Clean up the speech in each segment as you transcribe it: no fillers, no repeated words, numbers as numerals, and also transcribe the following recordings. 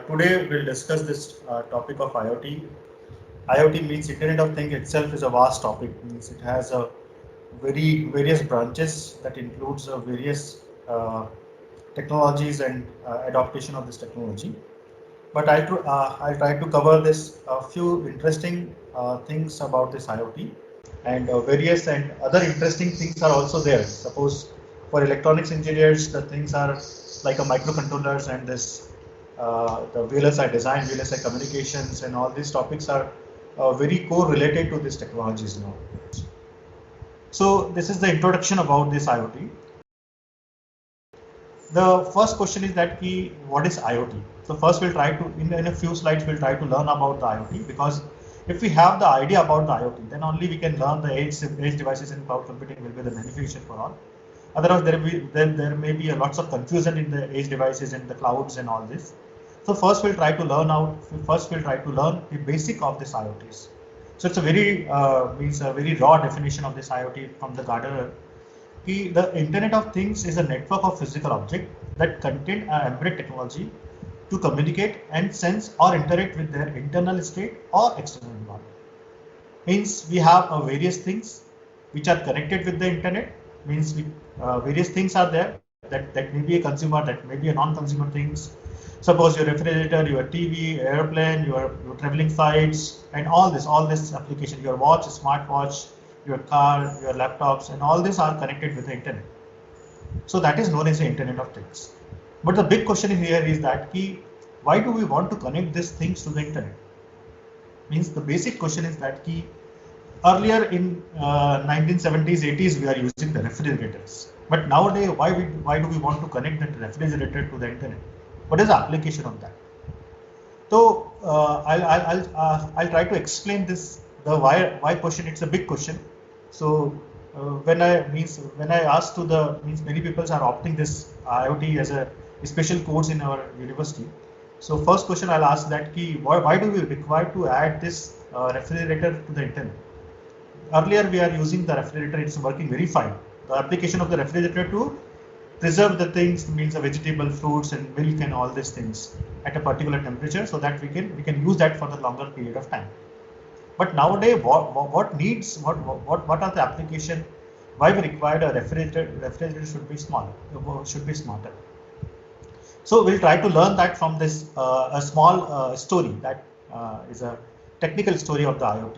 Today we'll discuss this topic of IoT. IoT means Internet of Things itself is a vast topic. Means it has a various branches that includes various technologies and adaptation of this technology. But I'll try to cover this a few interesting things about this IoT and various and other interesting things are also there. Suppose for electronics engineers, the things are like a microcontrollers and this the VLSI design, VLSI communications, and all these topics are very correlated to these technologies now. So this is the introduction about this IoT. The first question is that what is IoT? So first we'll try to, in a few slides, we'll try to learn about the IoT, because if we have the idea about the IoT, then only we can learn the edge devices and cloud computing will be the beneficial for all. Otherwise, there may be lots of confusion in the edge devices and the clouds and all this. So first we'll try to learn the basic of this IoTs. So it's a very raw definition of this IoT from the Gartner. The Internet of Things is a network of physical objects that contain an embedded technology to communicate and sense or interact with their internal state or external environment. Means we have various things which are connected with the internet. Means various things are there that may be a consumer, that may be a non-consumer things. Suppose your refrigerator, your TV, airplane, your traveling sites, and all this application, your watch, smartwatch, your car, your laptops, and all these are connected with the internet. So that is known as the Internet of Things. But the big question here is that why do we want to connect these things to the internet? Means the basic question is that earlier in 1970s, 80s, we are using the refrigerators. But nowadays, why do we want to connect the refrigerator to the internet? What is the application of that? So I'll try to explain this. The why question. It's a big question. So when I asked to the many people are opting this IoT as a special course in our university. So first question I'll ask that why do we require to add this refrigerator to the internet? Earlier we are using the refrigerator, it's working very fine. The application of the refrigerator to preserve the things, means the vegetable, fruits and milk and all these things at a particular temperature, so that we can use that for the longer period of time. But nowadays what are the application, why we required a refrigerator should be smaller, should be smarter. So we'll try to learn that from this a small story that is a technical story of the IoT.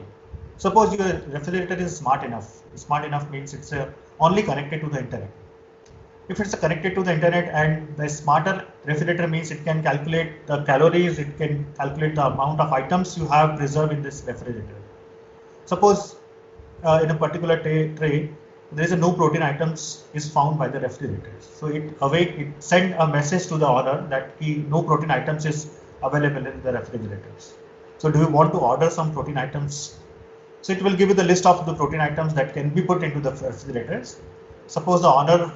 Suppose your refrigerator is smart enough. Smart enough means it's only connected to the internet. If it's connected to the internet, and the smarter refrigerator means it can calculate the calories, it can calculate the amount of items you have preserved in this refrigerator. Suppose in a particular tray, there is no protein items is found by the refrigerator. So it send a message to the owner that no protein items is available in the refrigerators. So do you want to order some protein items? So it will give you the list of the protein items that can be put into the refrigerators. Suppose the owner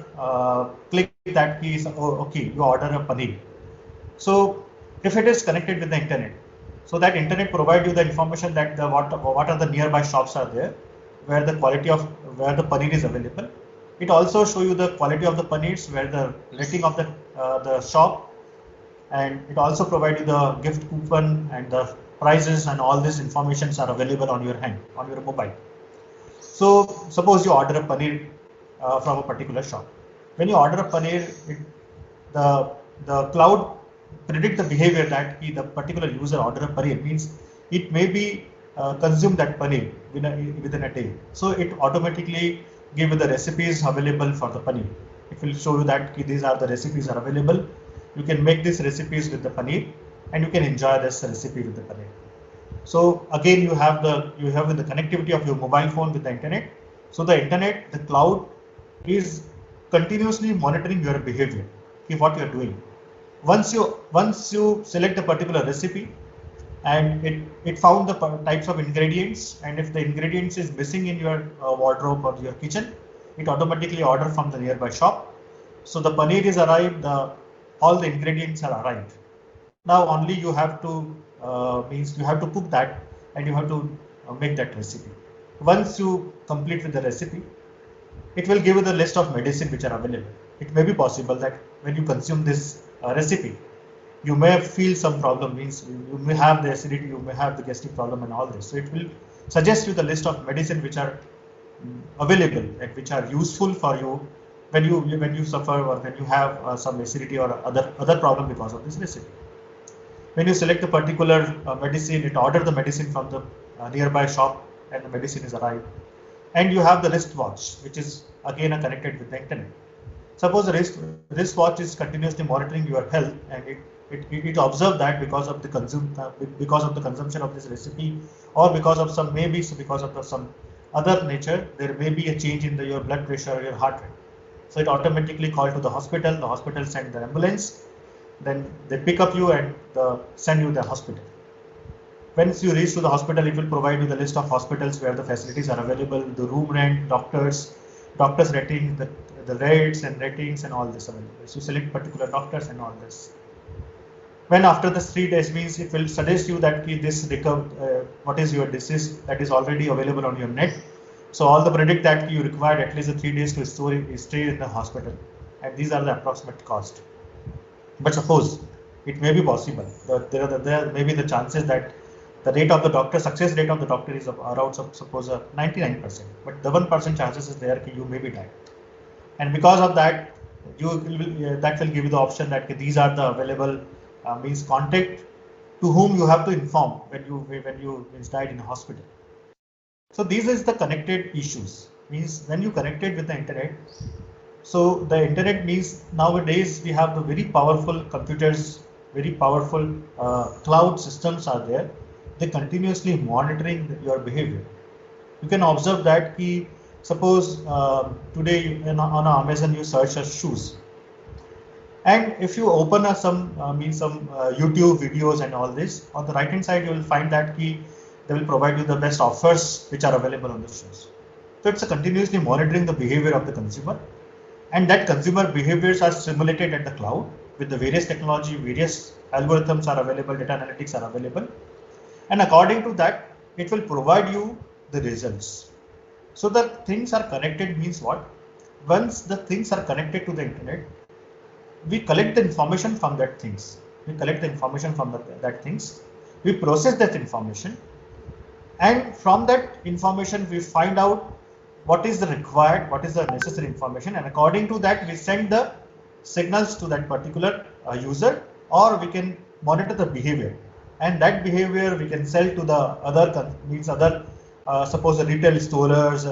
click that okay, you order a paneer. So if it is connected with the internet, so that internet provide you the information that what are the nearby shops are there, where the paneer is available. It also show you the quality of the paneers, where the rating of the shop, and it also provide you the gift coupon and the prices, and all these informations are available on your hand, on your mobile. So suppose you order a paneer from a particular shop. When you order a paneer, the cloud predict the behavior that the particular user order a paneer, means it may be consume that paneer within a day. So it automatically give you the recipes available for the paneer. It will show you that these are the recipes are available. You can make these recipes with the paneer, and you can enjoy this recipe with the paneer. So again, you have the connectivity of your mobile phone with the internet. So the internet, the cloud, is continuously monitoring your behavior, what you are doing. Once you select a particular recipe, and it found the types of ingredients, and if the ingredients is missing in your wardrobe or your kitchen, it automatically order from the nearby shop. So the paneer is arrived, all the ingredients are arrived. Now only you have to you have to cook that, and you have to make that recipe. Once you complete with the recipe, it will give you the list of medicine which are available. It may be possible that when you consume this recipe, you may feel some problem, means you may have the acidity, you may have the gastric problem and all this. So it will suggest you the list of medicine which are available and which are useful for you when you suffer or when you have some acidity or other problem because of this recipe. When you select a particular medicine, it order the medicine from the nearby shop and the medicine is arrived. And you have the wristwatch, which is again connected with the internet. Suppose the wristwatch is continuously monitoring your health and it observes that because of the consumption of this recipe or because of some other nature, there may be a change in your blood pressure or your heart rate. So it automatically call to the hospital send the ambulance, then they pick up you and send you to the hospital. Once you reach to the hospital, it will provide you the list of hospitals where the facilities are available, the room rent, doctors rating, the rates and ratings and all this available. So select particular doctors and all this. When after the 3 days, means it will suggest you that what is your disease that is already available on your net. So all the predict that you required at least 3 days to stay in the hospital, and these are the approximate cost. But suppose it may be possible that there may be the chances that the success rate of the doctor is around suppose 99%, but the 1% chances is there that you may be dying. And because of that, that will give you the option that these are the available means contact to whom you have to inform when you died in a hospital. So these is the connected issues, means when you connected with the internet. So the internet means nowadays we have the very powerful computers, very powerful cloud systems are there. They continuously monitoring your behavior. You can observe that suppose today on Amazon you search for shoes, and if you open some YouTube videos and all this, on the right hand side you will find that they will provide you the best offers which are available on the shoes. So it's continuously monitoring the behavior of the consumer, and that consumer behaviors are simulated at the cloud with the various technology, various algorithms are available, data analytics are available, and according to that it will provide you the results. So the things are connected means what? Once the things are connected to the internet, we collect the information from that things. We collect the information from that things. We process that information, and from that information we find out what is the required, what is the necessary information, and according to that we send the signals to that particular user, or we can monitor the behavior, and that behavior we can sell to the other suppose the retail stores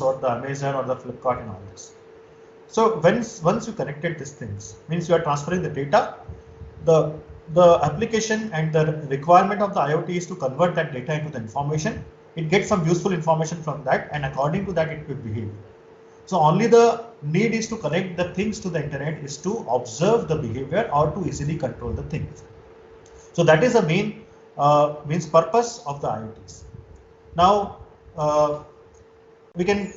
or the Amazon or the Flipkart and all this. So once you connected these things, means you are transferring the data. The application and the requirement of the IoT is to convert that data into the information. It gets some useful information from that, and according to that it will behave. So only the need is to connect the things to the internet is to observe the behavior or to easily control the things. So that is the main purpose of the IoTs. Now we can,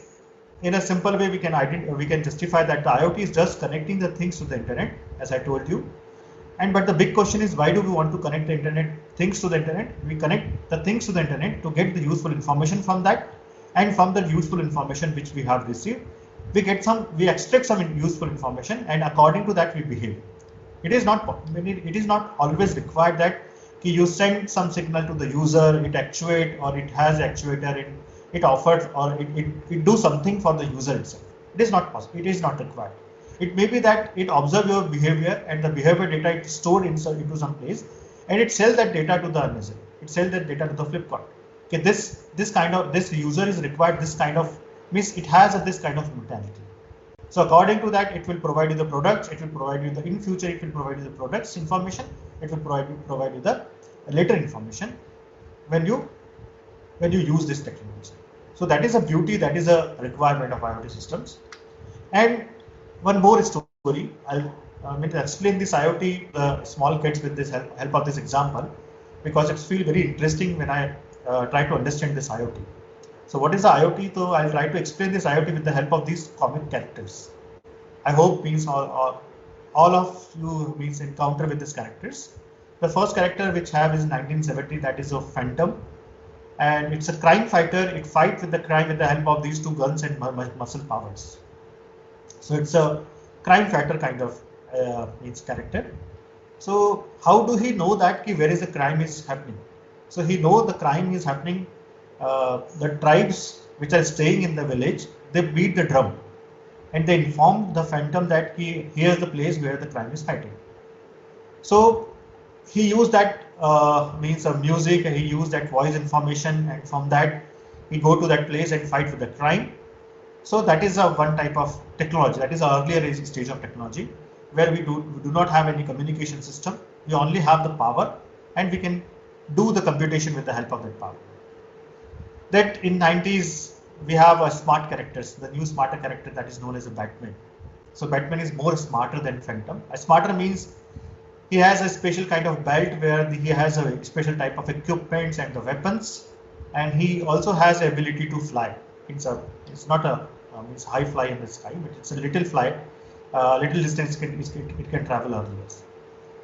in a simple way, we can justify that the IoT is just connecting the things to the internet, as I told you. But the big question is, why do we want to connect the things to the internet? We connect the things to the internet to get the useful information from that, and from the useful information which we have received, we extract some useful information, and according to that we behave. It is not always required that you send some signal to the user, it actuate, or it has actuator, it offers, or it do something for the user itself. It is not possible. It is not required. It may be that it observe your behavior, and the behavior data it stored into some place, and it sells that data to the Amazon. It sells that data to the Flipkart. Okay, this user is required this kind of, means it has this kind of mentality. So according to that, it will provide you the products. It will provide you in future. It will provide you the products information. It will provide you the later information when you use this technology. So that is a beauty. That is a requirement of IoT systems. And one more story. I'll explain this IoT the small kids with this help of this example, because it feels very interesting when I try to understand this IoT. So what is the IoT? So I'll try to explain this IoT with the help of these comic characters. I hope means all of you means encounter with these characters. The first character which have is 1970, that is of Phantom, and it's a crime fighter. It fights with the crime with the help of these two guns and muscle powers. So it's a crime fighter kind of means character. So how do he know that where is the crime is happening? So he know the crime is happening. The tribes which are staying in the village, they beat the drum and they inform the phantom that here's the place where the crime is hiding. So he used that means of music, and he used that voice information, and from that he go to that place and fight with the crime. So that is a one type of technology. That is an earlier stage of technology where we do not have any communication system. We only have the power, and we can do the computation with the help of that power. That in 90s we have a smart characters, the new smarter character that is known as a Batman. So Batman is more smarter than Phantom. A smarter means he has a special kind of belt where he has a special type of equipment and the weapons, and he also has the ability to fly. It's not a it's high fly in the sky, but it's a little fly, little distance it can travel earlier.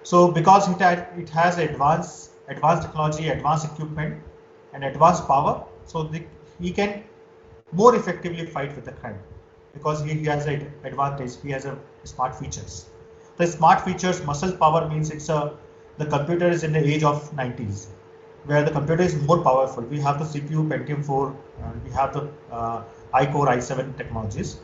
So because it has advanced technology, advanced equipment, and advanced power, so he can more effectively fight with the crime because he has an advantage. He has a smart features. The smart features, muscle power means the computer is in the age of 90s, where the computer is more powerful. We have the CPU Pentium 4, we have the iCore i7 technologies.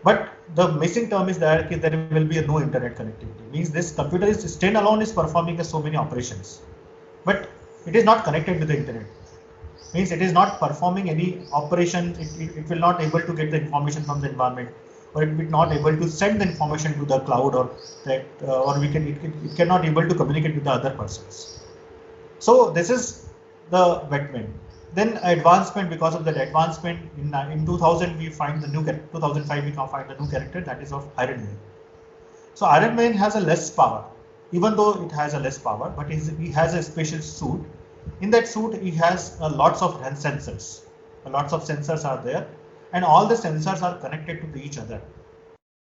But the missing term is that there will be no internet connectivity. Means this computer is standalone is performing so many operations, but it is not connected with the internet. Means it is not performing any operation. It will not able to get the information from the environment, or it will not able to send the information to the cloud, or that or it cannot able to communicate with the other persons. So this is the Batman. Then advancement, because of that advancement in 2000 we find the new 2005 we can find the new character that is of Iron Man. So Iron Man has a less power, even though it has a less power, but he has a special suit. In that suit he has lots of sensors. Lots of sensors are there, and all the sensors are connected to each other.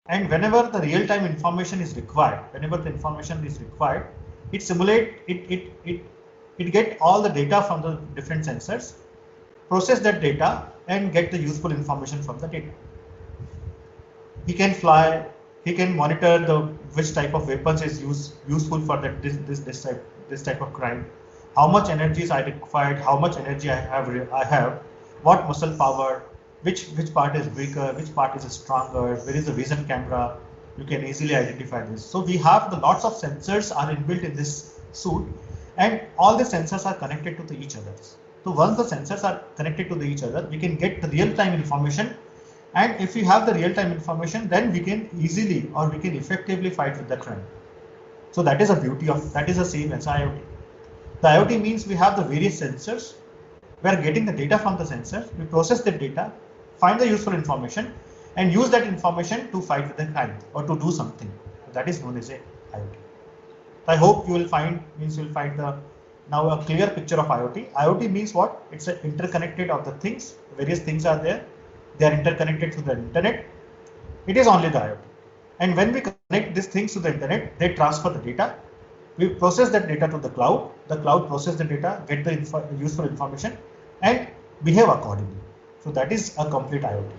And whenever the real-time information is required, it simulate it get all the data from the different sensors, process that data, and get the useful information from the data. He can fly. He can monitor which type of weapons is useful for this type of crime. How much energy is I required? How much energy I have? What muscle power? Which part is weaker? Which part is stronger? Where is the vision camera? You can easily identify this. So we have the lots of sensors are inbuilt in this suit, and all the sensors are connected to each other. So once the sensors are connected to each other, we can get the real-time information. And if we have the real-time information, then we can easily or we can effectively fight with the crime. So that is a beauty of that is the same as IoT. The IoT means we have the various sensors. We are getting the data from the sensors. We process the data, find the useful information, and use that information to fight with the crime or to do something. That is known as a IoT. I hope you will find now a clear picture of IoT. IoT means what? It's an interconnected of the things. Various things are there. They are interconnected to the internet. It is only the IoT. And when we connect these things to the internet, they transfer the data. We process that data to the cloud. The cloud process the data, get the useful information, and behave accordingly. So that is a complete IoT.